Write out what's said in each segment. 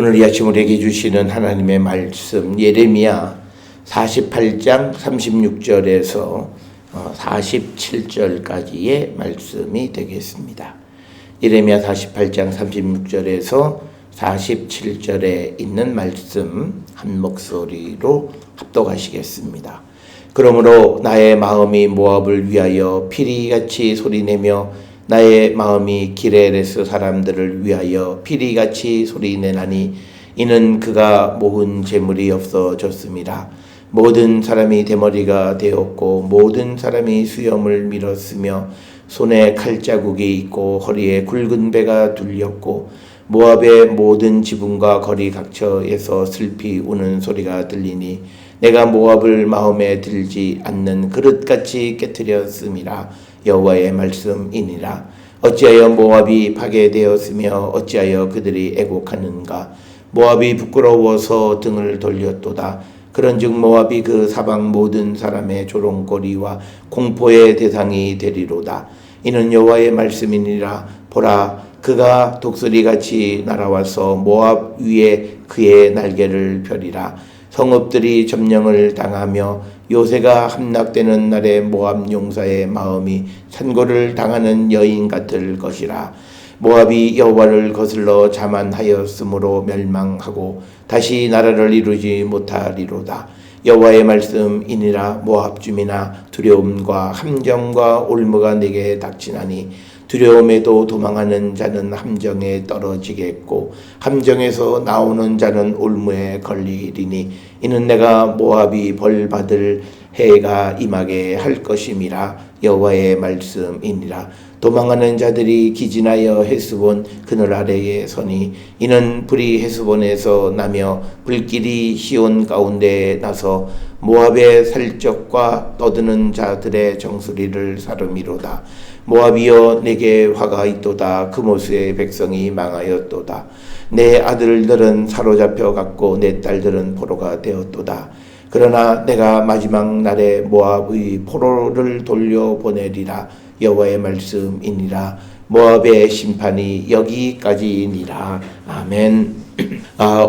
오늘 이 아침 우리에게 주시는 하나님의 말씀 예레미야 48장 36절에서 47절까지의 말씀이 되겠습니다. 예레미야 48장 36절에서 47절에 있는 말씀 한 목소리로 합독하시겠습니다. 그러므로 나의 마음이 모압을 위하여 피리같이 소리내며 나의 마음이 기레레스 사람들을 위하여 피리같이 소리내나니 이는 그가 모은 재물이 없어졌습니다. 모든 사람이 대머리가 되었고 모든 사람이 수염을 밀었으며 손에 칼자국이 있고 허리에 굵은 배가 둘렸고 모압의 모든 지붕과 거리 각처에서 슬피 우는 소리가 들리니 내가 모압을 마음에 들지 않는 그릇같이 깨뜨렸음이라. 여호와의 말씀이니라. 어찌하여 모압이 파괴되었으며 어찌하여 그들이 애곡하는가. 모압이 부끄러워서 등을 돌렸도다. 그런즉 모압이 그 사방 모든 사람의 조롱거리와 공포의 대상이 되리로다. 이는 여호와의 말씀이니라. 보라, 그가 독수리같이 날아와서 모압 위에 그의 날개를 펴리라. 성읍들이 점령을 당하며 요새가 함락되는 날에 모압 용사의 마음이 산고를 당하는 여인 같을 것이라. 모압이 여호와를 거슬러 자만하였으므로 멸망하고 다시 나라를 이루지 못하리로다. 여호와의 말씀이니라. 모압 주민아, 두려움과 함정과 올무가 내게 닥치나니 두려움에도 도망하는 자는 함정에 떨어지겠고 함정에서 나오는 자는 올무에 걸리리니 이는 내가 모압이 벌받을 해가 임하게 할 것임이라. 여호와의 말씀이니라. 도망하는 자들이 기진하여 헤스본 그늘 아래에 서니 이는 불이 헤스본에서 나며 불길이 시온 가운데에 나서 모압의 살적과 떠드는 자들의 정수리를 사름이로다. 모압이여, 내게 화가 있도다. 그모스의 백성이 망하였도다. 내 아들들은 사로잡혀 갔고 내 딸들은 포로가 되었도다. 그러나 내가 마지막 날에 모압의 포로를 돌려보내리라. 여호와의 말씀이니라. 모압의 심판이 여기까지니라. 아멘.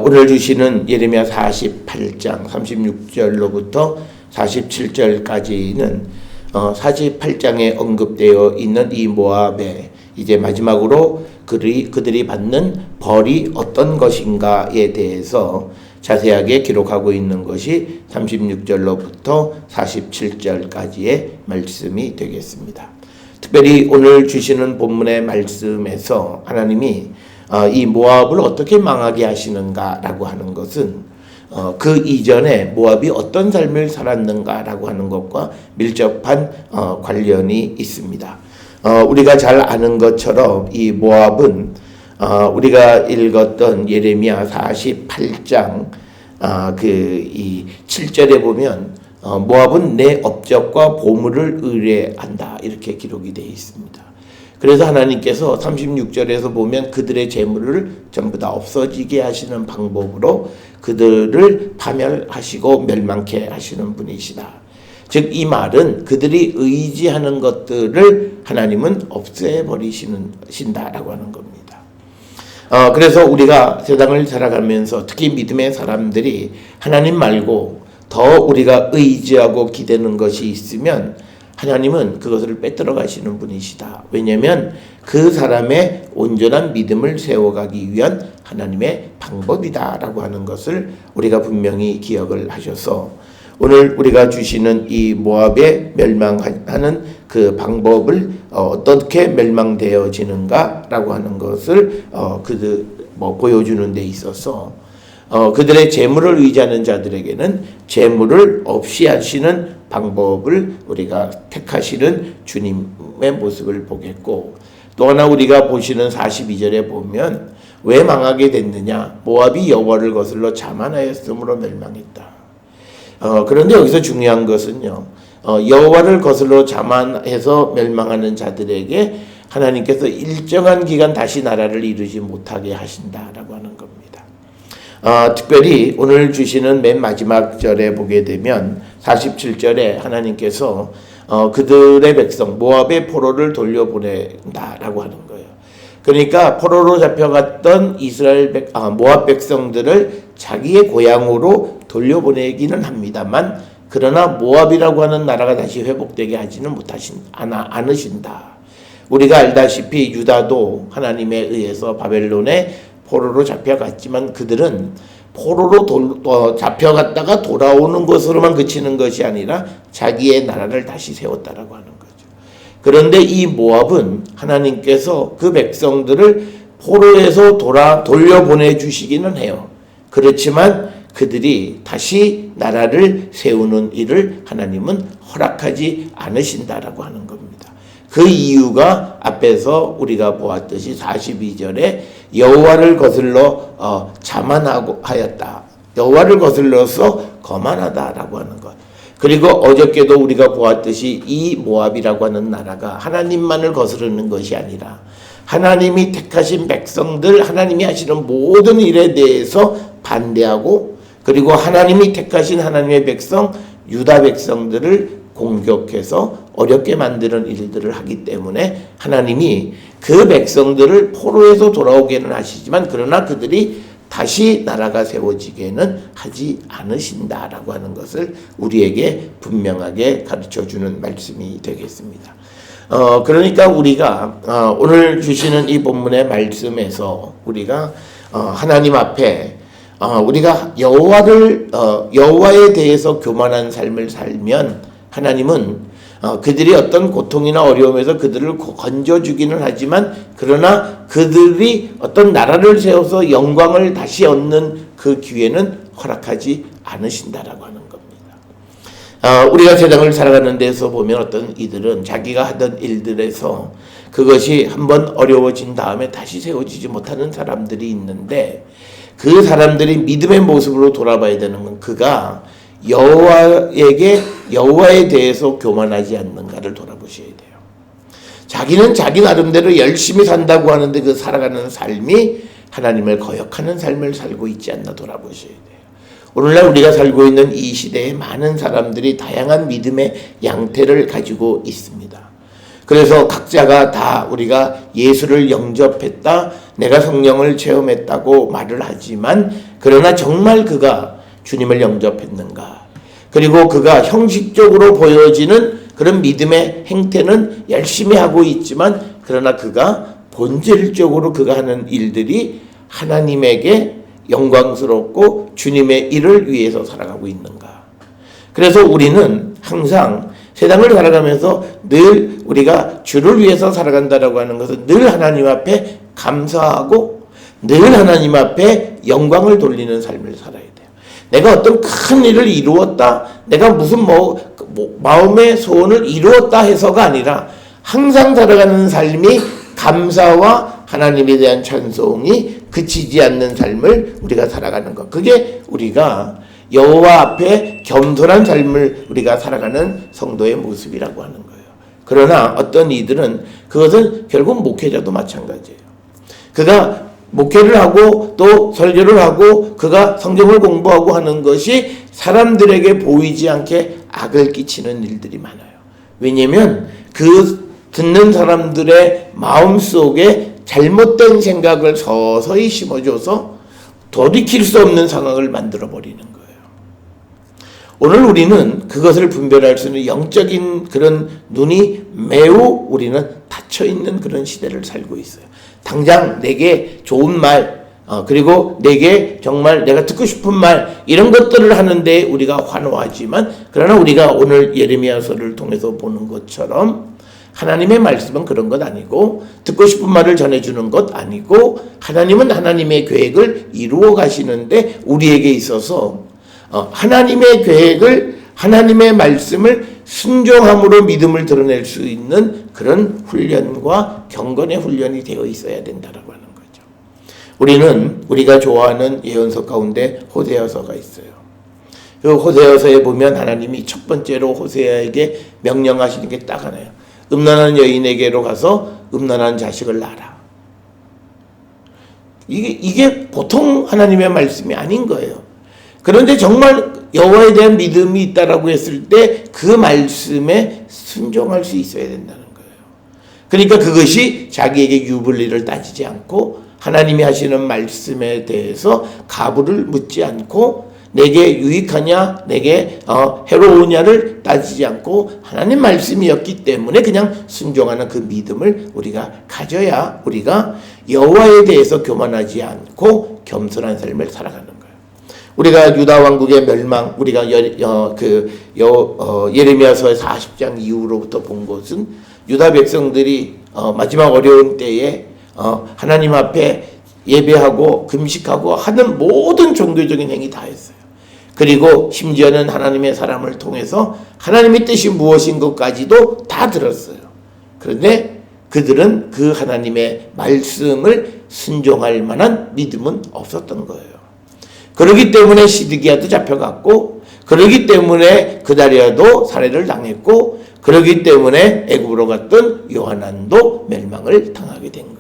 오늘 주시는 예레미야 48장 36절로부터 47절까지는 48장에 언급되어 있는 이 모압의 이제 마지막으로 그들이 받는 벌이 어떤 것인가에 대해서 자세하게 기록하고 있는 것이 36절로부터 47절까지의 말씀이 되겠습니다. 특별히 오늘 주시는 본문의 말씀에서 하나님이 이 모압을 어떻게 망하게 하시는가라고 하는 것은 그 이전에 모압이 어떤 삶을 살았는가라고 하는 것과 밀접한 관련이 있습니다. 우리가 잘 아는 것처럼 이 모압은 우리가 읽었던 예레미야 48장 이 7절에 보면 모압은 내 업적과 보물을 의뢰한다 이렇게 기록이 되어 있습니다. 그래서 하나님께서 36절에서 보면 그들의 재물을 전부 다 없어지게 하시는 방법으로 그들을 파멸하시고 멸망케 하시는 분이시다. 즉 이 말은 그들이 의지하는 것들을 하나님은 없애버리신다라고 하는 겁니다. 그래서 우리가 세상을 살아가면서 특히 믿음의 사람들이 하나님 말고 더 우리가 의지하고 기대는 것이 있으면 하나님은 그것을 빼들어 가시는 분이시다. 왜냐하면 그 사람의 온전한 믿음을 세워가기 위한 하나님의 방법이다라고 하는 것을 우리가 분명히 기억을 하셔서 오늘 우리가 주시는 이 모압에 멸망하는 그 방법을 어떻게 멸망되어지는가라고 하는 것을 보여주는 데 있어서 그들의 재물을 의지하는 자들에게는 재물을 없이 하시는 방법을 우리가 택하시는 주님의 모습을 보겠고, 또 하나 우리가 보시는 42절에 보면 왜 망하게 됐느냐, 모압이 여호와를 거슬러 자만하였으므로 멸망했다. 그런데 여기서 중요한 것은요, 여호와를 거슬러 자만해서 멸망하는 자들에게 하나님께서 일정한 기간 다시 나라를 이루지 못하게 하신다라고 하는 겁니다. 특별히 오늘 주시는 맨 마지막 절에 보게 되면 47절에 하나님께서 그들의 백성 모압의 포로를 돌려보낸다라고 하는 거예요. 그러니까 포로로 잡혀갔던 모압 백성들을 자기의 고향으로 돌려보내기는 합니다만, 그러나 모압이라고 하는 나라가 다시 회복되게 하지는 않으신다. 우리가 알다시피 유다도 하나님에 의해서 바벨론에 포로로 잡혀갔지만 그들은 포로로 잡혀갔다가 돌아오는 것으로만 그치는 것이 아니라 자기의 나라를 다시 세웠다라고 하는 거죠. 그런데 이 모압은 하나님께서 그 백성들을 포로에서 돌려보내 주시기는 해요. 그렇지만 그들이 다시 나라를 세우는 일을 하나님은 허락하지 않으신다라고 하는 겁니다. 그 이유가 앞에서 우리가 보았듯이 42절에 여호와를 거슬러 자만하고 하였다. 여호와를 거슬러서 거만하다라고 하는 것. 그리고 어저께도 우리가 보았듯이 이 모압이라고 하는 나라가 하나님만을 거스르는 것이 아니라 하나님이 택하신 백성들, 하나님이 하시는 모든 일에 대해서 반대하고, 그리고 하나님이 택하신 하나님의 백성 유다 백성들을 공격해서 어렵게 만드는 일들을 하기 때문에 하나님이 그 백성들을 포로에서 돌아오게는 하시지만 그러나 그들이 다시 나라가 세워지게는 하지 않으신다라고 하는 것을 우리에게 분명하게 가르쳐주는 말씀이 되겠습니다. 그러니까 우리가 오늘 주시는 이 본문의 말씀에서 우리가 하나님 앞에 우리가 여호와에 대해서 교만한 삶을 살면 하나님은 그들이 어떤 고통이나 어려움에서 그들을 건져주기는 하지만 그러나 그들이 어떤 나라를 세워서 영광을 다시 얻는 그 기회는 허락하지 않으신다라고 하는 겁니다. 우리가 세상을 살아가는 데서 보면 어떤 이들은 자기가 하던 일들에서 그것이 한번 어려워진 다음에 다시 세워지지 못하는 사람들이 있는데, 그 사람들이 믿음의 모습으로 돌아봐야 되는 건 그가 여호와에 대해서 교만하지 않는가를 돌아보셔야 돼요. 자기는 자기 나름대로 열심히 산다고 하는데 그 살아가는 삶이 하나님을 거역하는 삶을 살고 있지 않나 돌아보셔야 돼요. 오늘날 우리가 살고 있는 이 시대에 많은 사람들이 다양한 믿음의 양태를 가지고 있습니다. 그래서 각자가 다 우리가 예수를 영접했다, 내가 성령을 체험했다고 말을 하지만 그러나 정말 그가 주님을 영접했는가, 그리고 그가 형식적으로 보여지는 그런 믿음의 행태는 열심히 하고 있지만 그러나 그가 본질적으로 그가 하는 일들이 하나님에게 영광스럽고 주님의 일을 위해서 살아가고 있는가. 그래서 우리는 항상 세상을 살아가면서 늘 우리가 주를 위해서 살아간다라고 하는 것은 늘 하나님 앞에 감사하고 늘 하나님 앞에 영광을 돌리는 삶을 살아야 돼요. 내가 어떤 큰 일을 이루었다, 내가 무슨 마음의 소원을 이루었다 해서가 아니라 항상 살아가는 삶이 감사와 하나님에 대한 찬송이 그치지 않는 삶을 우리가 살아가는 것. 그게 우리가 여호와 앞에 겸손한 삶을 우리가 살아가는 성도의 모습이라고 하는 거예요. 그러나 어떤 이들은 그것은 결국 목회자도 마찬가지예요. 그가 목회를 하고 또 설교를 하고 그가 성경을 공부하고 하는 것이 사람들에게 보이지 않게 악을 끼치는 일들이 많아요. 왜냐하면 그 듣는 사람들의 마음속에 잘못된 생각을 서서히 심어줘서 돌이킬 수 없는 상황을 만들어버리는 거예요. 오늘 우리는 그것을 분별할 수 있는 영적인 그런 눈이 매우 우리는 닫혀있는 그런 시대를 살고 있어요. 당장 내게 좋은 말, 그리고 내게 정말 내가 듣고 싶은 말, 이런 것들을 하는데 우리가 환호하지만 그러나 우리가 오늘 예레미야서를 통해서 보는 것처럼 하나님의 말씀은 그런 것 아니고 듣고 싶은 말을 전해주는 것 아니고 하나님은 하나님의 계획을 이루어 가시는데 우리에게 있어서 하나님의 계획을, 하나님의 말씀을 순종함으로 믿음을 드러낼 수 있는 그런 훈련과 경건의 훈련이 되어 있어야 된다라고 하는 거죠. 우리가 좋아하는 예언서 가운데 호세아서가 있어요. 그 호세아서에 보면 하나님이 첫 번째로 호세아에게 명령하시는 게 딱 하나예요. 음란한 여인에게로 가서 음란한 자식을 낳아라. 이게 보통 하나님의 말씀이 아닌 거예요. 그런데 정말 여호와에 대한 믿음이 있다라고 했을 때 그 말씀에 순종할 수 있어야 된다는 거예요. 그러니까 그것이 자기에게 유불리를 따지지 않고 하나님이 하시는 말씀에 대해서 가부를 묻지 않고 내게 유익하냐 내게 해로우냐를 따지지 않고 하나님 말씀이었기 때문에 그냥 순종하는 그 믿음을 우리가 가져야 우리가 여호와에 대해서 교만하지 않고 겸손한 삶을 살아가는 거예요. 우리가 유다 왕국의 멸망, 우리가 예레미야서 40장 이후로부터 본 것은 유다 백성들이 마지막 어려운 때에 하나님 앞에 예배하고 금식하고 하는 모든 종교적인 행위 다 했어요. 그리고 심지어는 하나님의 사람을 통해서 하나님의 뜻이 무엇인 것까지도 다 들었어요. 그런데 그들은 그 하나님의 말씀을 순종할 만한 믿음은 없었던 거예요. 그러기 때문에 시드기야도 잡혀갔고, 그러기 때문에 그다리아도 살해를 당했고, 그러기 때문에 애굽으로 갔던 요하난도 멸망을 당하게 된 거예요.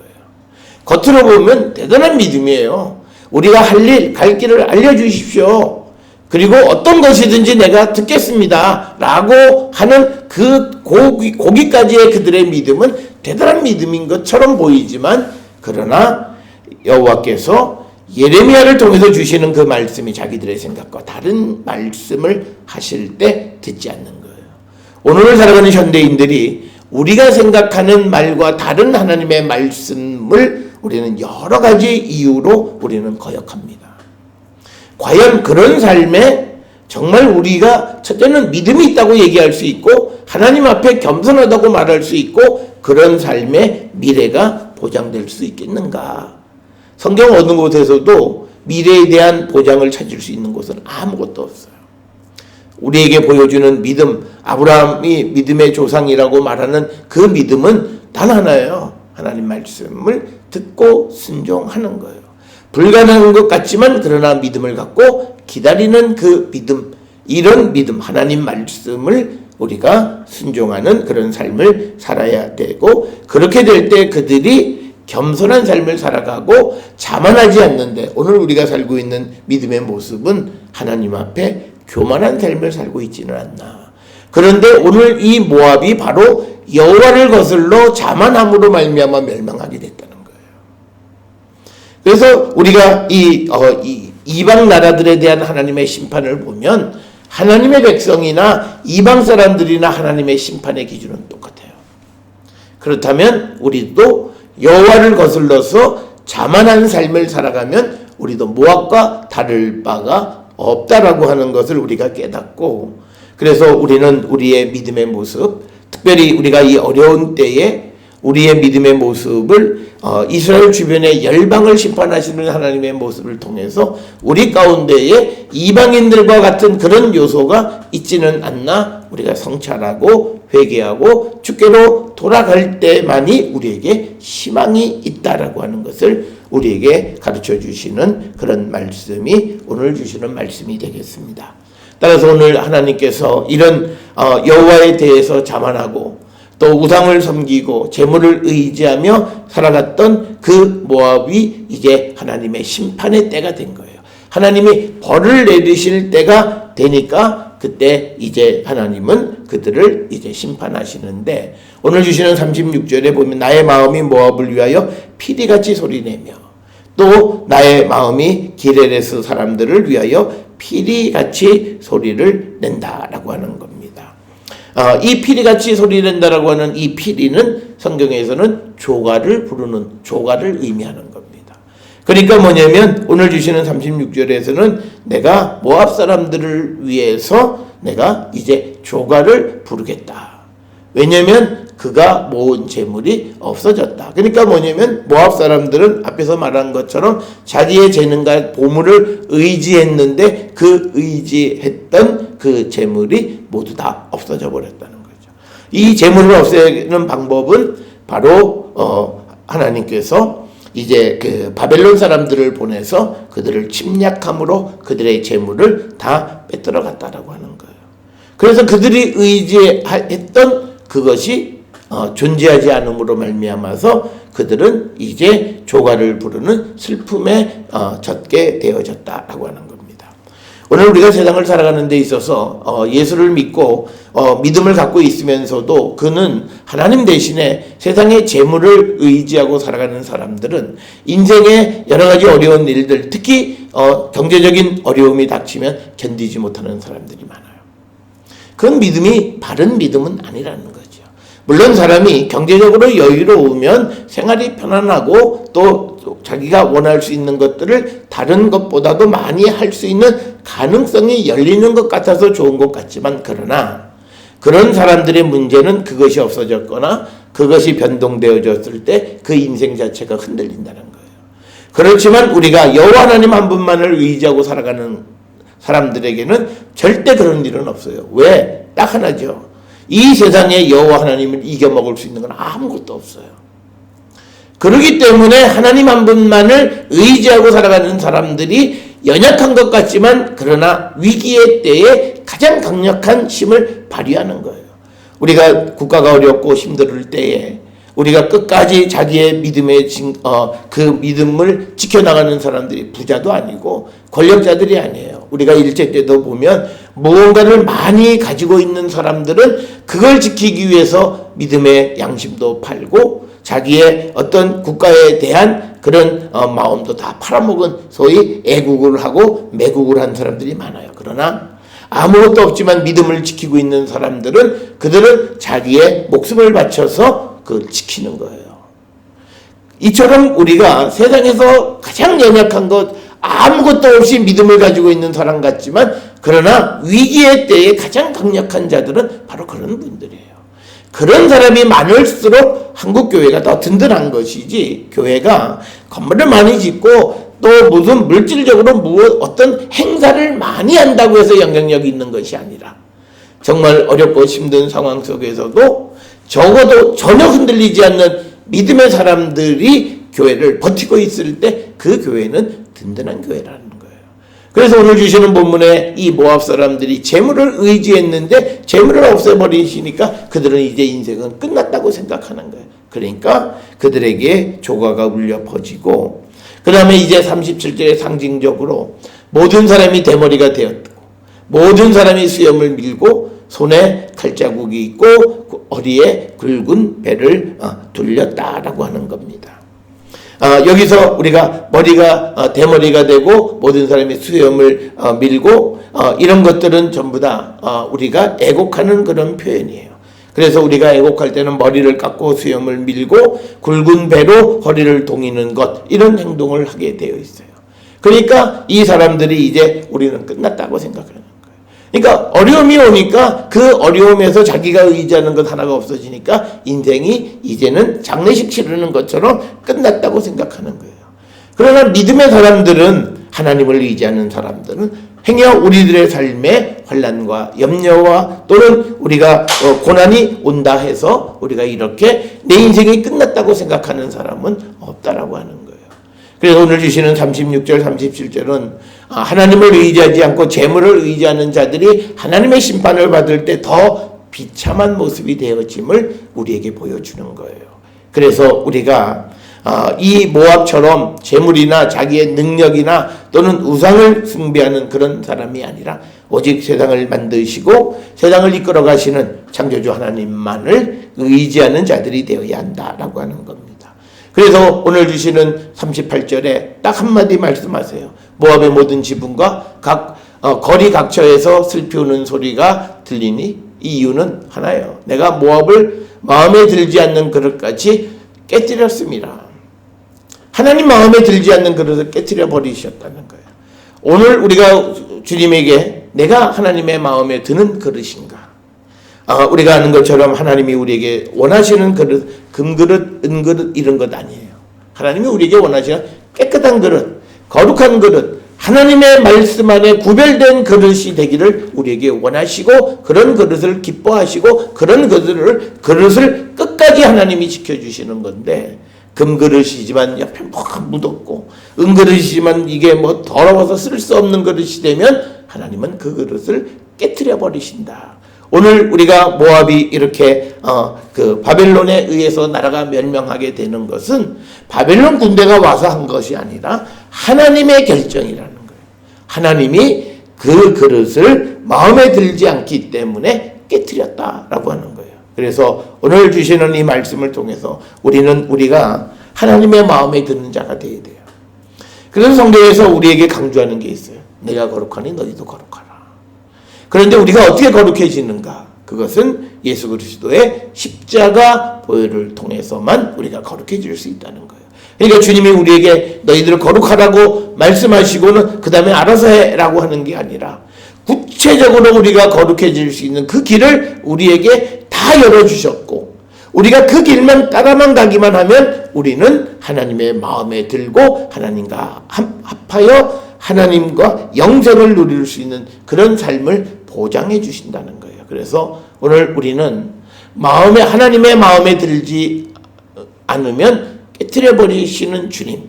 겉으로 보면 대단한 믿음이에요. 우리가 할 일, 갈 길을 알려주십시오. 그리고 어떤 것이든지 내가 듣겠습니다 라고 하는 그 고기까지의 그들의 믿음은 대단한 믿음인 것처럼 보이지만, 그러나 여호와께서 예레미야를 통해서 주시는 그 말씀이 자기들의 생각과 다른 말씀을 하실 때 듣지 않는 거예요. 오늘을 살아가는 현대인들이 우리가 생각하는 말과 다른 하나님의 말씀을 우리는 여러 가지 이유로 우리는 거역합니다. 과연 그런 삶에 정말 우리가 첫째는 믿음이 있다고 얘기할 수 있고 하나님 앞에 겸손하다고 말할 수 있고 그런 삶의 미래가 보장될 수 있겠는가? 성경 어느 곳에서도 미래에 대한 보장을 찾을 수 있는 곳은 아무것도 없어요. 우리에게 보여주는 믿음, 아브라함이 믿음의 조상이라고 말하는 그 믿음은 단 하나예요. 하나님 말씀을 듣고 순종하는 거예요. 불가능한 것 같지만 그러나 믿음을 갖고 기다리는 그 믿음, 이런 믿음, 하나님 말씀을 우리가 순종하는 그런 삶을 살아야 되고, 그렇게 될 때 그들이 겸손한 삶을 살아가고 자만하지 않는데, 오늘 우리가 살고 있는 믿음의 모습은 하나님 앞에 교만한 삶을 살고 있지는 않나. 그런데 오늘 이 모압이 바로 여호와를 거슬러 자만함으로 말미암아 멸망하게 됐다는 거예요. 그래서 우리가 이방 나라들에 대한 하나님의 심판을 보면 하나님의 백성이나 이방 사람들이나 하나님의 심판의 기준은 똑같아요. 그렇다면 우리도 여호와를 거슬러서 자만한 삶을 살아가면 우리도 모압과 다를 바가 없다라고 하는 것을 우리가 깨닫고, 그래서 우리는 우리의 믿음의 모습, 특별히 우리가 이 어려운 때에 우리의 믿음의 모습을 이스라엘 주변의 열방을 심판하시는 하나님의 모습을 통해서 우리 가운데에 이방인들과 같은 그런 요소가 있지는 않나, 우리가 성찰하고 회개하고 주께로 돌아갈 때만이 우리에게 희망이 있다라고 하는 것을 우리에게 가르쳐 주시는 그런 말씀이 오늘 주시는 말씀이 되겠습니다. 따라서 오늘 하나님께서 이런 여호와에 대해서 자만하고 또 우상을 섬기고 재물을 의지하며 살아갔던 그 모압이 이제 하나님의 심판의 때가 된 거예요. 하나님이 벌을 내리실 때가 되니까 그때 이제 하나님은 그들을 이제 심판하시는데, 오늘 주시는 36절에 보면 나의 마음이 모압을 위하여 피리같이 소리내며 또 나의 마음이 기레레스 사람들을 위하여 피리같이 소리를 낸다라고 하는 겁니다. 이 피리같이 소리를 낸다라고 하는 이 피리는 성경에서는 조가를 부르는, 조가를 의미하는 겁니다. 그러니까 뭐냐면 오늘 주시는 36절에서는 내가 모압 사람들을 위해서 내가 이제 조가를 부르겠다. 왜냐면 그가 모은 재물이 없어졌다. 그러니까 뭐냐면 모압 사람들은 앞에서 말한 것처럼 자기의 재능과 보물을 의지했는데 그 의지했던 그 재물이 모두 다 없어져 버렸다는 거죠. 이 재물을 없애는 방법은 바로 하나님께서 이제 그 바벨론 사람들을 보내서 그들을 침략함으로 그들의 재물을 다 뺏들어 갔다라고 하는 거예요. 그래서 그들이 의지했던 그것이 존재하지 않음으로 말미암아서 그들은 이제 조가를 부르는 슬픔에 젖게 되어졌다라고 하는 겁니다. 오늘 우리가 세상을 살아가는 데 있어서 예수를 믿고 믿음을 갖고 있으면서도 그는 하나님 대신에 세상의 재물을 의지하고 살아가는 사람들은 인생의 여러 가지 어려운 일들, 특히 경제적인 어려움이 닥치면 견디지 못하는 사람들이 많아요. 그건 믿음이 바른 믿음은 아니라는 거죠. 물론 사람이 경제적으로 여유로우면 생활이 편안하고 또 자기가 원할 수 있는 것들을 다른 것보다도 많이 할 수 있는 가능성이 열리는 것 같아서 좋은 것 같지만, 그러나 그런 사람들의 문제는 그것이 없어졌거나 그것이 변동되어졌을 때 그 인생 자체가 흔들린다는 거예요. 그렇지만 우리가 여호와 하나님 한 분만을 의지하고 살아가는 사람들에게는 절대 그런 일은 없어요. 왜? 딱 하나죠. 이 세상에 여호와 하나님을 이겨먹을 수 있는 건 아무것도 없어요. 그렇기 때문에 하나님 한 분만을 의지하고 살아가는 사람들이 연약한 것 같지만 그러나 위기의 때에 가장 강력한 힘을 발휘하는 거예요. 우리가 국가가 어렵고 힘들 때에 우리가 끝까지 자기의 그 믿음을 지켜나가는 사람들이 부자도 아니고 권력자들이 아니에요. 우리가 일제 때도 보면 무언가를 많이 가지고 있는 사람들은 그걸 지키기 위해서 믿음의 양심도 팔고 자기의 어떤 국가에 대한 그런 마음도 다 팔아먹은 소위 애국을 하고 매국을 한 사람들이 많아요. 그러나 아무것도 없지만 믿음을 지키고 있는 사람들은 그들은 자기의 목숨을 바쳐서 그걸 지키는 거예요. 이처럼 우리가 세상에서 가장 연약한 것, 아무것도 없이 믿음을 가지고 있는 사람 같지만 그러나 위기의 때에 가장 강력한 자들은 바로 그런 분들이에요. 그런 사람이 많을수록 한국교회가 더 든든한 것이지, 교회가 건물을 많이 짓고 또 무슨 물질적으로 어떤 행사를 많이 한다고 해서 영향력이 있는 것이 아니라 정말 어렵고 힘든 상황 속에서도 적어도 전혀 흔들리지 않는 믿음의 사람들이 교회를 버티고 있을 때 그 교회는 든든한 교회라는 거예요. 그래서 오늘 주시는 본문에 이 모압 사람들이 재물을 의지했는데 재물을 없애버리시니까 그들은 이제 인생은 끝났다고 생각하는 거예요. 그러니까 그들에게 조가가 울려 퍼지고, 그 다음에 이제 37절에 상징적으로 모든 사람이 대머리가 되었고 모든 사람이 수염을 밀고 손에 칼자국이 있고 어리에 굵은 배를 둘렸다라고 하는 겁니다. 여기서 우리가 머리가 대머리가 되고 모든 사람이 수염을 밀고 이런 것들은 전부 다 우리가 애곡하는 그런 표현이에요. 그래서 우리가 애곡할 때는 머리를 깎고 수염을 밀고 굵은 배로 허리를 동이는 것, 이런 행동을 하게 되어 있어요. 그러니까 이 사람들이 이제 우리는 끝났다고 생각하는 거예요. 그러니까 어려움이 오니까 그 어려움에서 자기가 의지하는 것 하나가 없어지니까 인생이 이제는 장례식 치르는 것처럼 끝났다고 생각하는 거예요. 그러나 믿음의 사람들은, 하나님을 의지하는 사람들은 행여 우리들의 삶에 환난과 염려와 또는 우리가 고난이 온다 해서 우리가 이렇게 내 인생이 끝났다고 생각하는 사람은 없다라고 하는 거예요. 그래서 오늘 주시는 36절 37절은 하나님을 의지하지 않고 재물을 의지하는 자들이 하나님의 심판을 받을 때 더 비참한 모습이 되어짐을 우리에게 보여주는 거예요. 그래서 우리가 이 모압처럼 재물이나 자기의 능력이나 또는 우상을 숭배하는 그런 사람이 아니라 오직 세상을 만드시고 세상을 이끌어 가시는 창조주 하나님만을 의지하는 자들이 되어야 한다라고 하는 겁니다. 그래서 오늘 주시는 38절에 딱 한마디 말씀하세요. 모압의 모든 지붕과 거리 각처에서 슬피 우는 소리가 들리니 이 이유는 하나예요. 내가 모압을 마음에 들지 않는 그릇같이 깨뜨렸습니다. 하나님 마음에 들지 않는 그릇을 깨뜨려 버리셨다는 거예요. 오늘 우리가 주님에게 내가 하나님의 마음에 드는 그릇인가? 우리가 아는 것처럼 하나님이 우리에게 원하시는 그릇, 금그릇, 은그릇 이런 것 아니에요. 하나님이 우리에게 원하시는 깨끗한 그릇, 거룩한 그릇, 하나님의 말씀 안에 구별된 그릇이 되기를 우리에게 원하시고 그런 그릇을 기뻐하시고 그런 그릇을 끝까지 하나님이 지켜주시는 건데, 금그릇이지만 옆에 뭐가 묻었고 은그릇이지만 이게 뭐 더러워서 쓸 수 없는 그릇이 되면 하나님은 그 그릇을 깨트려 버리신다. 오늘 우리가 모압이 이렇게 그 바벨론에 의해서 나라가 멸망하게 되는 것은 바벨론 군대가 와서 한 것이 아니라 하나님의 결정이라는 거예요. 하나님이 그 그릇을 마음에 들지 않기 때문에 깨트렸다라고 하는 거예요. 그래서 오늘 주시는 이 말씀을 통해서 우리가 하나님의 마음에 드는 자가 되어야 돼요. 그래서 성경에서 우리에게 강조하는 게 있어요. 내가 거룩하니 너희도 거룩하라. 그런데 우리가 어떻게 거룩해지는가? 그것은 예수 그리스도의 십자가 보혈을 통해서만 우리가 거룩해질 수 있다는 거예요. 그러니까 주님이 우리에게 너희들을 거룩하라고 말씀하시고는 그 다음에 알아서 해라고 하는 게 아니라 구체적으로 우리가 거룩해질 수 있는 그 길을 우리에게 다 열어주셨고, 우리가 그 길만 따라만 가기만 하면 우리는 하나님의 마음에 들고 하나님과 합하여 하나님과 영생을 누릴 수 있는 그런 삶을 보장해 주신다는 거예요. 그래서 오늘 우리는 하나님의 마음에 들지 않으면 깨트려 버리시는 주님.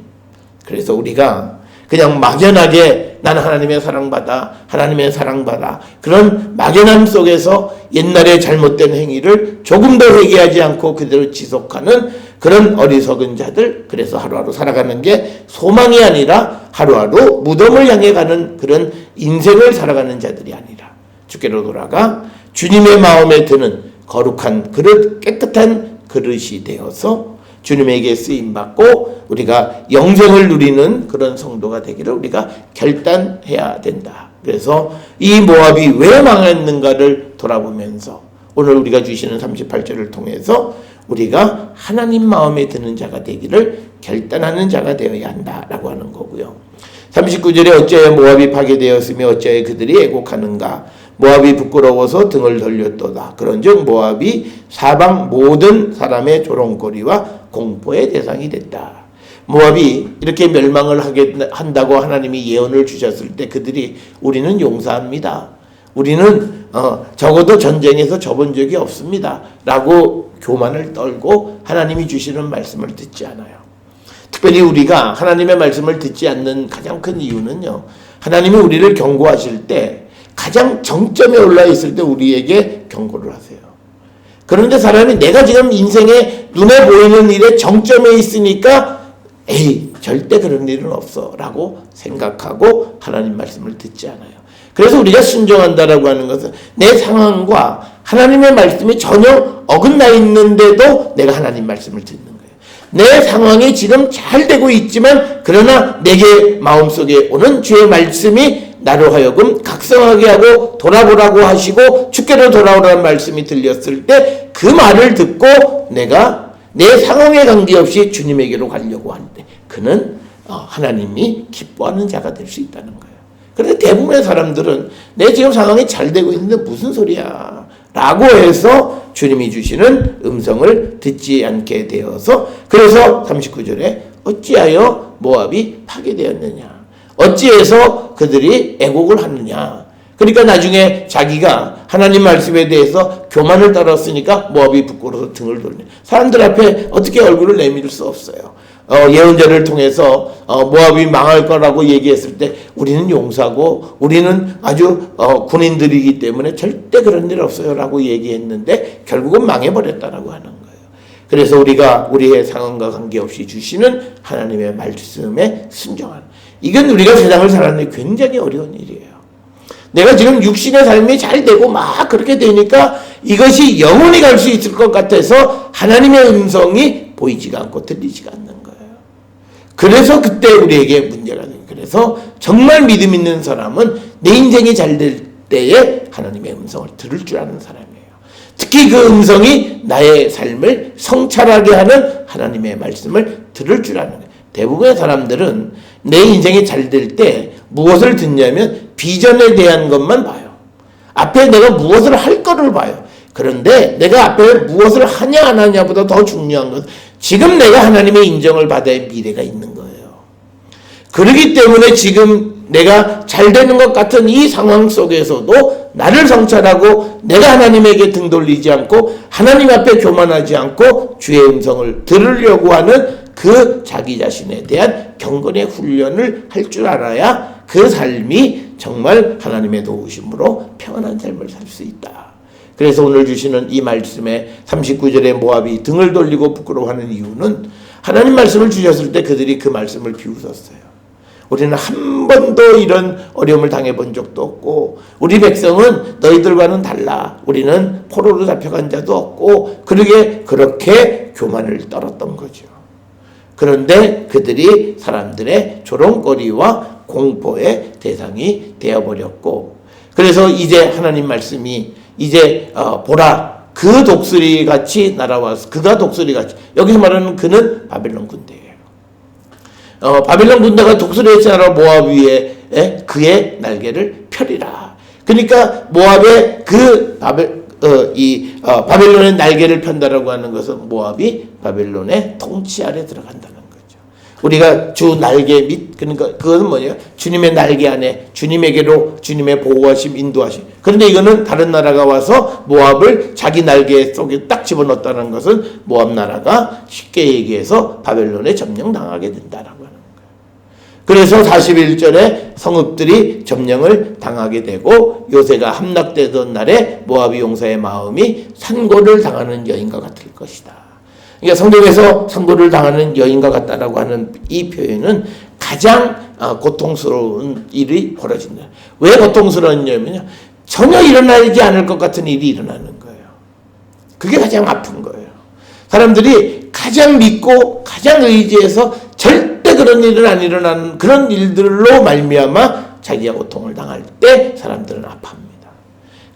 그래서 우리가 그냥 막연하게 나는 하나님의 사랑받아 그런 막연함 속에서 옛날에 잘못된 행위를 조금 더 회개하지 않고 그대로 지속하는 그런 어리석은 자들, 그래서 하루하루 살아가는 게 소망이 아니라 하루하루 무덤을 향해 가는 그런 인생을 살아가는 자들이 아니라 주께로 돌아가 주님의 마음에 드는 거룩한 그릇, 깨끗한 그릇이 되어서 주님에게 쓰임받고 우리가 영생을 누리는 그런 성도가 되기를 우리가 결단해야 된다. 그래서 이 모압이 왜 망했는가를 돌아보면서 오늘 우리가 주시는 38절을 통해서 우리가 하나님 마음에 드는 자가 되기를 결단하는 자가 되어야 한다라고 하는 거고요. 39절에 어찌하여 모압이 파괴되었으며 어찌하여 그들이 애곡하는가. 모압이 부끄러워서 등을 돌렸도다. 그런즉 모압이 사방 모든 사람의 조롱거리와 공포의 대상이 됐다. 모압이 이렇게 멸망을 한다고 하나님이 예언을 주셨을 때 그들이 우리는 용사합니다. 우리는 적어도 전쟁에서 져본 적이 없습니다. 라고 교만을 떨고 하나님이 주시는 말씀을 듣지 않아요. 특별히 우리가 하나님의 말씀을 듣지 않는 가장 큰 이유는요. 하나님이 우리를 경고하실 때 가장 정점에 올라 있을 때 우리에게 경고를 하세요. 그런데 사람이 내가 지금 인생에 눈에 보이는 일에 정점에 있으니까 에이 절대 그런 일은 없어 라고 생각하고 하나님 말씀을 듣지 않아요. 그래서 우리가 순종한다라고 하는 것은 내 상황과 하나님의 말씀이 전혀 어긋나 있는데도 내가 하나님 말씀을 듣는 거예요. 내 상황이 지금 잘 되고 있지만 그러나 내게 마음속에 오는 주의 말씀이 나로 하여금 각성하게 하고 돌아보라고 하시고 주께로 돌아오라는 말씀이 들렸을 때 그 말을 듣고 내가 내 상황에 관계없이 주님에게로 가려고 하는데 그는 하나님이 기뻐하는 자가 될 수 있다는 거예요. 그런데 대부분의 사람들은 내 지금 상황이 잘 되고 있는데 무슨 소리야 라고 해서 주님이 주시는 음성을 듣지 않게 되어서 그래서 39절에 어찌하여 모압이 파괴되었느냐, 어찌해서 그들이 애곡을 하느냐. 그러니까 나중에 자기가 하나님 말씀에 대해서 교만을 따랐으니까 모압이 부끄러워서 등을 돌리네. 사람들 앞에 어떻게 얼굴을 내밀 수 없어요. 예언자를 통해서 모압이 망할 거라고 얘기했을 때 우리는 용사고 우리는 아주 군인들이기 때문에 절대 그런 일 없어요 라고 얘기했는데 결국은 망해버렸다라고 하는 거예요. 그래서 우리가 우리의 상황과 관계없이 주시는 하나님의 말씀에 순종하는, 이건 우리가 세상을 살아가는 굉장히 어려운 일이에요. 내가 지금 육신의 삶이 잘 되고 막 그렇게 되니까 이것이 영원히 갈 수 있을 것 같아서 하나님의 음성이 보이지가 않고 들리지가 않는 거예요. 그래서 그때 우리에게 문제가 돼요. 그래서 정말 믿음 있는 사람은 내 인생이 잘 될 때에 하나님의 음성을 들을 줄 아는 사람이에요. 특히 그 음성이 나의 삶을 성찰하게 하는 하나님의 말씀을 들을 줄 아는 거예요. 대부분의 사람들은 내 인생이 잘 될 때 무엇을 듣냐면 비전에 대한 것만 봐요. 앞에 내가 무엇을 할 거를 봐요. 그런데 내가 앞에 무엇을 하냐 안 하냐보다 더 중요한 것은 지금 내가 하나님의 인정을 받아야 미래가 있는 거예요. 그렇기 때문에 지금 내가 잘 되는 것 같은 이 상황 속에서도 나를 성찰하고 내가 하나님에게 등 돌리지 않고 하나님 앞에 교만하지 않고 주의 음성을 들으려고 하는 그 자기 자신에 대한 경건의 훈련을 할 줄 알아야 그 삶이 정말 하나님의 도우심으로 평안한 삶을 살 수 있다. 그래서 오늘 주시는 이 말씀에 39절에 모압이 등을 돌리고 부끄러워하는 이유는 하나님 말씀을 주셨을 때 그들이 그 말씀을 비웃었어요. 우리는 한 번도 이런 어려움을 당해본 적도 없고 우리 백성은 너희들과는 달라. 우리는 포로로 잡혀간 자도 없고 그렇게 교만을 떨었던 거죠. 그런데 그들이 사람들의 조롱거리와 공포의 대상이 되어버렸고 그래서 이제 하나님 말씀이 이제 보라 그 독수리 같이 날아와서 그가 독수리 같이 여기서 말하는 그는 바벨론 군대예요. 바벨론 군대가 독수리의 나라 모압 위에 그의 날개를 펴리라. 그러니까 모압의 바벨론의 날개를 편다라고 하는 것은 모압이 바벨론의 통치 아래 들어간다는 거죠. 우리가 주 날개 밑 그러니까 그것은 뭐냐? 주님의 날개 안에 주님에게로 주님의 보호하심 인도하심. 그런데 이거는 다른 나라가 와서 모압을 자기 날개 속에 딱 집어넣었다는 것은 모압 나라가 쉽게 얘기해서 바벨론에 점령당하게 된다라고 하는 거예요. 그래서 41절에 성읍들이 점령을 당하게 되고 요새가 함락되던 날에 모압이 용사의 마음이 산고를 당하는 여인과 같을 것이다. 그러니까 성경에서 산고를 당하는 여인과 같다라고 하는 이 표현은 가장 고통스러운 일이 벌어진다. 왜 고통스러웠냐면요. 전혀 일어나지 않을 것 같은 일이 일어나는 거예요. 그게 가장 아픈 거예요. 사람들이 가장 믿고 가장 의지해서 절대 그런 일은 안 일어나는 그런 일들로 말미암아 자기가 고통을 당할 때 사람들은 아파합니다.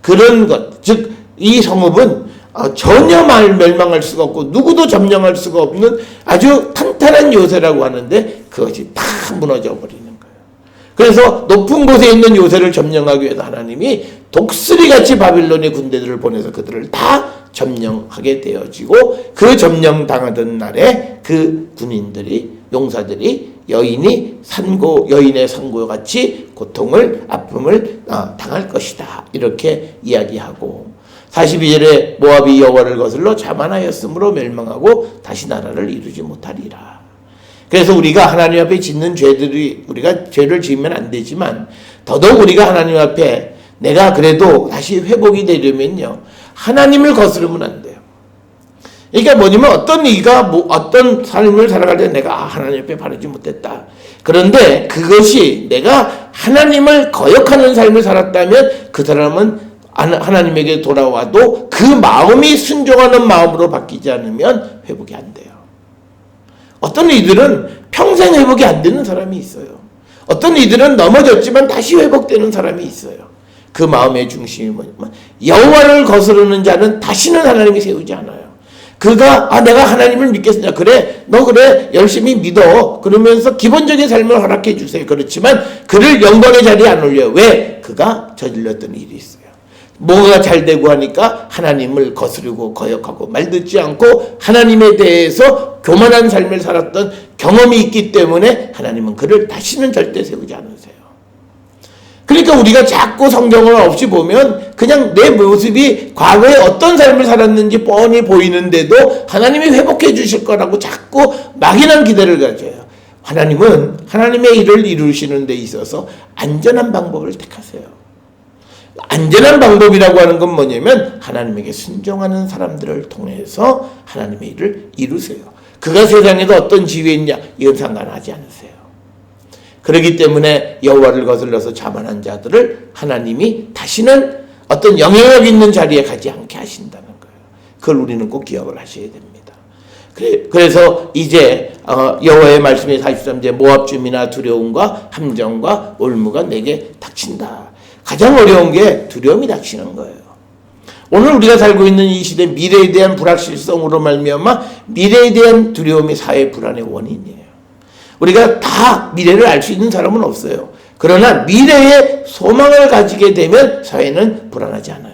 그런 것, 즉 이 성읍은 전혀 멸망할 수가 없고 누구도 점령할 수가 없는 아주 탄탄한 요새라고 하는데 그것이 다 무너져 버리는 거예요. 그래서 높은 곳에 있는 요새를 점령하기 위해서 하나님이 독수리같이 바빌론의 군대들을 보내서 그들을 다 점령하게 되어지고 그 점령당하던 날에 그 군인들이 용사들이 여인의 산고같이 고통을 아픔을 당할 것이다. 이렇게 이야기하고 42절에 모압이 여호와를 거슬러 자만하였으므로 멸망하고 다시 나라를 이루지 못하리라. 그래서 우리가 하나님 앞에 짓는 죄들이 우리가 죄를 지으면 안 되지만 더더욱 우리가 하나님 앞에 내가 그래도 다시 회복이 되려면요. 하나님을 거스르면 안 돼요. 그러니까 뭐냐면 어떤 삶을 살아갈 때 내가 하나님 앞에 바르지 못했다. 그런데 그것이 내가 하나님을 거역하는 삶을 살았다면 그 사람은 하나님에게 돌아와도 그 마음이 순종하는 마음으로 바뀌지 않으면 회복이 안 돼요. 어떤 이들은 평생 회복이 안 되는 사람이 있어요. 어떤 이들은 넘어졌지만 다시 회복되는 사람이 있어요. 그 마음의 중심이 뭐냐면 여호와를 거스르는 자는 다시는 하나님이 세우지 않아요. 그가 내가 하나님을 믿겠습니다. 그래 너 그래 열심히 믿어. 그러면서 기본적인 삶을 허락해 주세요. 그렇지만 그를 영광의 자리에 안 올려요. 왜? 그가 저질렀던 일이 있어요. 뭐가 잘 되고 하니까 하나님을 거스르고 거역하고 말 듣지 않고 하나님에 대해서 교만한 삶을 살았던 경험이 있기 때문에 하나님은 그를 다시는 절대 세우지 않으세요. 그러니까 우리가 자꾸 성경을 없이 보면 그냥 내 모습이 과거에 어떤 삶을 살았는지 뻔히 보이는데도 하나님이 회복해 주실 거라고 자꾸 막연한 기대를 가져요. 하나님은 하나님의 일을 이루시는 데 있어서 안전한 방법을 택하세요. 안전한 방법이라고 하는 건 뭐냐면 하나님에게 순종하는 사람들을 통해서 하나님의 일을 이루세요. 그가 세상에서 어떤 지위에 있냐 이건 상관하지 않으세요. 그렇기 때문에 여호와를 거슬러서 자만한 자들을 하나님이 다시는 어떤 영향력 있는 자리에 가지 않게 하신다는 거예요. 그걸 우리는 꼭 기억을 하셔야 됩니다. 그래서 이제 여호와의 말씀이 43절 모압 주민아 두려움과 함정과 올무가 내게 닥친다. 가장 어려운 게 두려움이 닥치는 거예요. 오늘 우리가 살고 있는 이 시대 미래에 대한 불확실성으로 말미암아 미래에 대한 두려움이 사회 불안의 원인이에요. 우리가 다 미래를 알 수 있는 사람은 없어요. 그러나 미래에 소망을 가지게 되면 사회는 불안하지 않아요.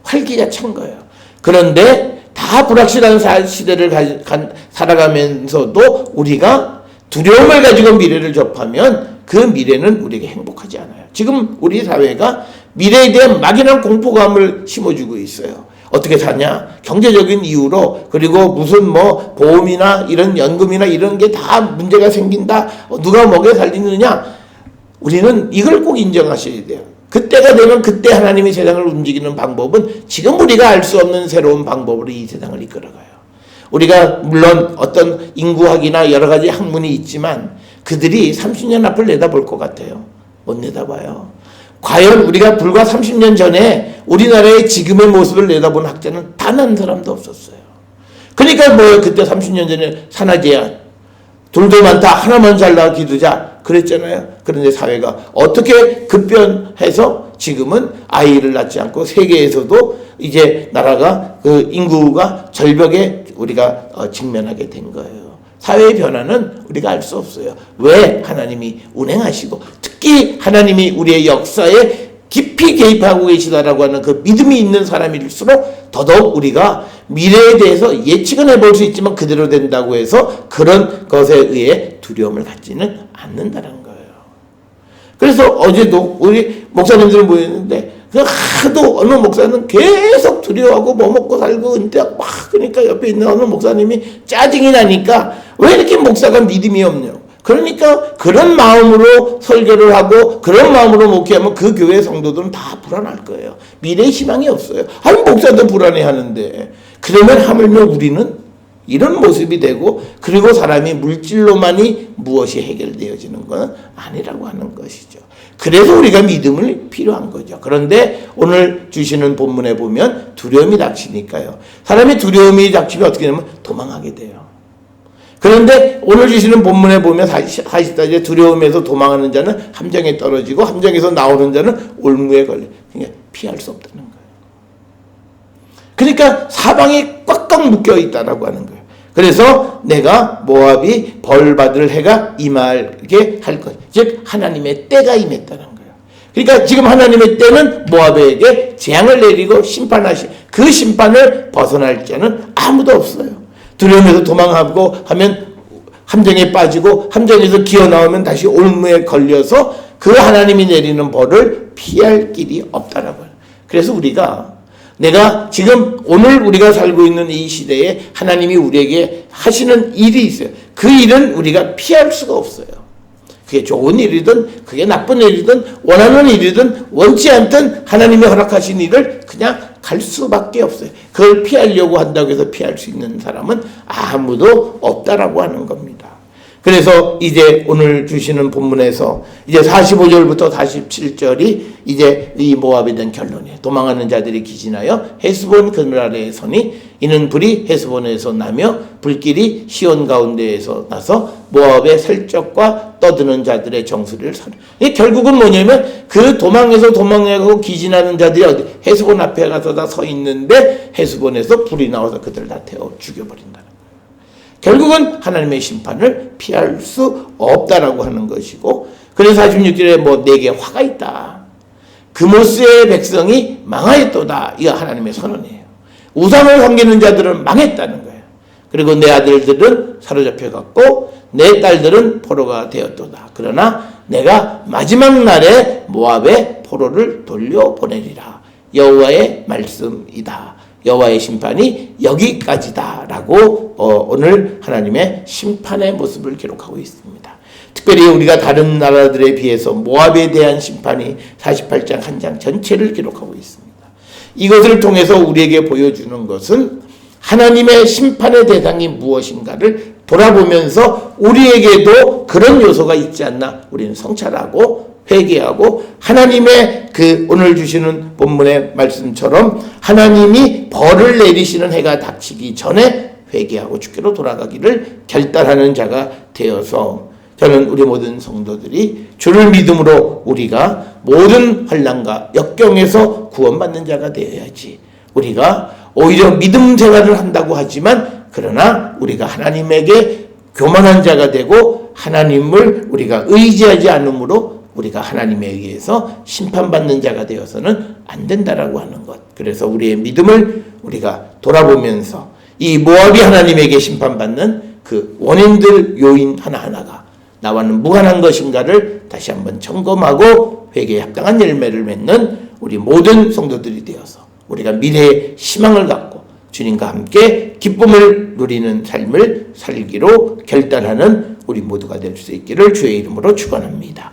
활기가 찬 거예요. 그런데 다 불확실한 시대를 살아가면서도 우리가 두려움을 가지고 미래를 접하면 그 미래는 우리에게 행복하지 않아요. 지금 우리 사회가 미래에 대한 막연한 공포감을 심어주고 있어요. 어떻게 사냐? 경제적인 이유로 그리고 무슨 보험이나 이런 연금이나 이런 게 다 문제가 생긴다. 누가 먹여 살리느냐? 우리는 이걸 꼭 인정하셔야 돼요. 그때가 되면 그때 하나님이 세상을 움직이는 방법은 지금 우리가 알 수 없는 새로운 방법으로 이 세상을 이끌어가요. 우리가 물론 어떤 인구학이나 여러 가지 학문이 있지만 그들이 30년 앞을 내다볼 것 같아요? 못 내다봐요. 과연 우리가 불과 30년 전에 우리나라의 지금의 모습을 내다본 학자는 단 한 사람도 없었어요. 그러니까 뭐 그때 30년 전에 산하제한, 둘도 많다 하나만 잘나 기두자 그랬잖아요. 그런데 사회가 어떻게 급변해서 지금은 아이를 낳지 않고 세계에서도 이제 나라가 그 인구가 절벽에 우리가 직면하게 된 거예요. 사회의 변화는 우리가 알 수 없어요. 왜? 하나님이 운행하시고 특히 하나님이 우리의 역사에 깊이 개입하고 계시다라고 하는 그 믿음이 있는 사람일수록 더더욱 우리가 미래에 대해서 예측은 해볼 수 있지만 그대로 된다고 해서 그런 것에 의해 두려움을 갖지는 않는다는 거예요. 그래서 어제도 우리 목사님들 모였는데 하도 어느 목사는 계속 두려워하고 뭐 먹고 살고 은퇴하고 막 그러니까 옆에 있는 어느 목사님이 짜증이 나니까 왜 이렇게 목사가 믿음이 없냐고. 그러니까 그런 마음으로 설교를 하고 그런 마음으로 목회하면 그 교회 성도들은 다 불안할 거예요. 미래의 희망이 없어요. 아니 목사도 불안해하는데 그러면 하물며 우리는 이런 모습이 되고 그리고 사람이 물질로만이 무엇이 해결되어지는 건 아니라고 하는 것이죠. 그래서 우리가 믿음을 필요한 거죠. 그런데 오늘 주시는 본문에 보면 두려움이 닥치니까요. 사람이 두려움이 닥치면 어떻게 되냐면 도망하게 돼요. 그런데 오늘 주시는 본문에 보면 44절에 두려움에서 도망하는 자는 함정에 떨어지고 함정에서 나오는 자는 올무에 걸려. 그러니까 피할 수 없다는 거예요. 그러니까 사방이 꽉꽉 묶여 있다라고 하는 거예요. 그래서 내가 모압이 벌받을 해가 임하게 할 것. 즉 하나님의 때가 임했다는 거예요. 그러니까 지금 하나님의 때는 모압에게 재앙을 내리고 심판하시. 그 심판을 벗어날 자는 아무도 없어요. 두려움에서 도망하고 하면 함정에 빠지고 함정에서 기어 나오면 다시 올무에 걸려서 그 하나님이 내리는 벌을 피할 길이 없다라고 해요. 그래서 우리가 내가 지금 오늘 우리가 살고 있는 이 시대에 하나님이 우리에게 하시는 일이 있어요. 그 일은 우리가 피할 수가 없어요. 그게 좋은 일이든 그게 나쁜 일이든 원하는 일이든 원치 않든 하나님이 허락하신 일을 그냥 갈 수밖에 없어요. 그걸 피하려고 한다고 해서 피할 수 있는 사람은 아무도 없다라고 하는 겁니다. 그래서 이제 오늘 주시는 본문에서 이제 45절부터 47절이 이제 이 모압에 대한 결론이에요. 도망하는 자들이 기진하여 헤스본 그늘 아래에 서니 이는 불이 헤스본에서 나며 불길이 시온 가운데에서 나서 모압의 살적과 떠드는 자들의 정수리를 사려. 결국은 뭐냐면 그 도망하고 기진하는 자들이 어디 헤스본 앞에 가서 다 서 있는데 헤스본에서 불이 나와서 그들 다 태워 죽여버린다. 결국은 하나님의 심판을 피할 수 없다라고 하는 것이고, 그래서 46절에 뭐 내게 화가 있다. 그모스의 백성이 망하였도다. 이거 하나님의 선언이에요. 우상을 섬기는 자들은 망했다는 거예요. 그리고 내 아들들은 사로잡혀갔고 내 딸들은 포로가 되었도다. 그러나 내가 마지막 날에 모압의 포로를 돌려보내리라. 여호와의 말씀이다. 여호와의 심판이 여기까지다라고 오늘 하나님의 심판의 모습을 기록하고 있습니다. 특별히 우리가 다른 나라들에 비해서 모압에 대한 심판이 48장 한 장 전체를 기록하고 있습니다. 이것을 통해서 우리에게 보여주는 것은 하나님의 심판의 대상이 무엇인가를 돌아보면서 우리에게도 그런 요소가 있지 않나 우리는 성찰하고 회개하고 하나님의 그 오늘 주시는 본문의 말씀처럼 하나님이 벌을 내리시는 해가 닥치기 전에 회개하고 주께로 돌아가기를 결단하는 자가 되어서 저는 우리 모든 성도들이 주를 믿음으로 우리가 모든 환난과 역경에서 구원받는 자가 되어야지. 우리가 오히려 믿음 생활을 한다고 하지만 그러나 우리가 하나님에게 교만한 자가 되고 하나님을 우리가 의지하지 않으므로 우리가 하나님에 의해서 심판받는 자가 되어서는 안 된다라고 하는 것. 그래서 우리의 믿음을 우리가 돌아보면서 이 모압이 하나님에게 심판받는 그 원인들 요인 하나하나가 나와는 무관한 것인가를 다시 한번 점검하고 회개에 합당한 열매를 맺는 우리 모든 성도들이 되어서 우리가 미래의 희망을 갖고 주님과 함께 기쁨을 누리는 삶을 살기로 결단하는 우리 모두가 될 수 있기를 주의 이름으로 축원합니다.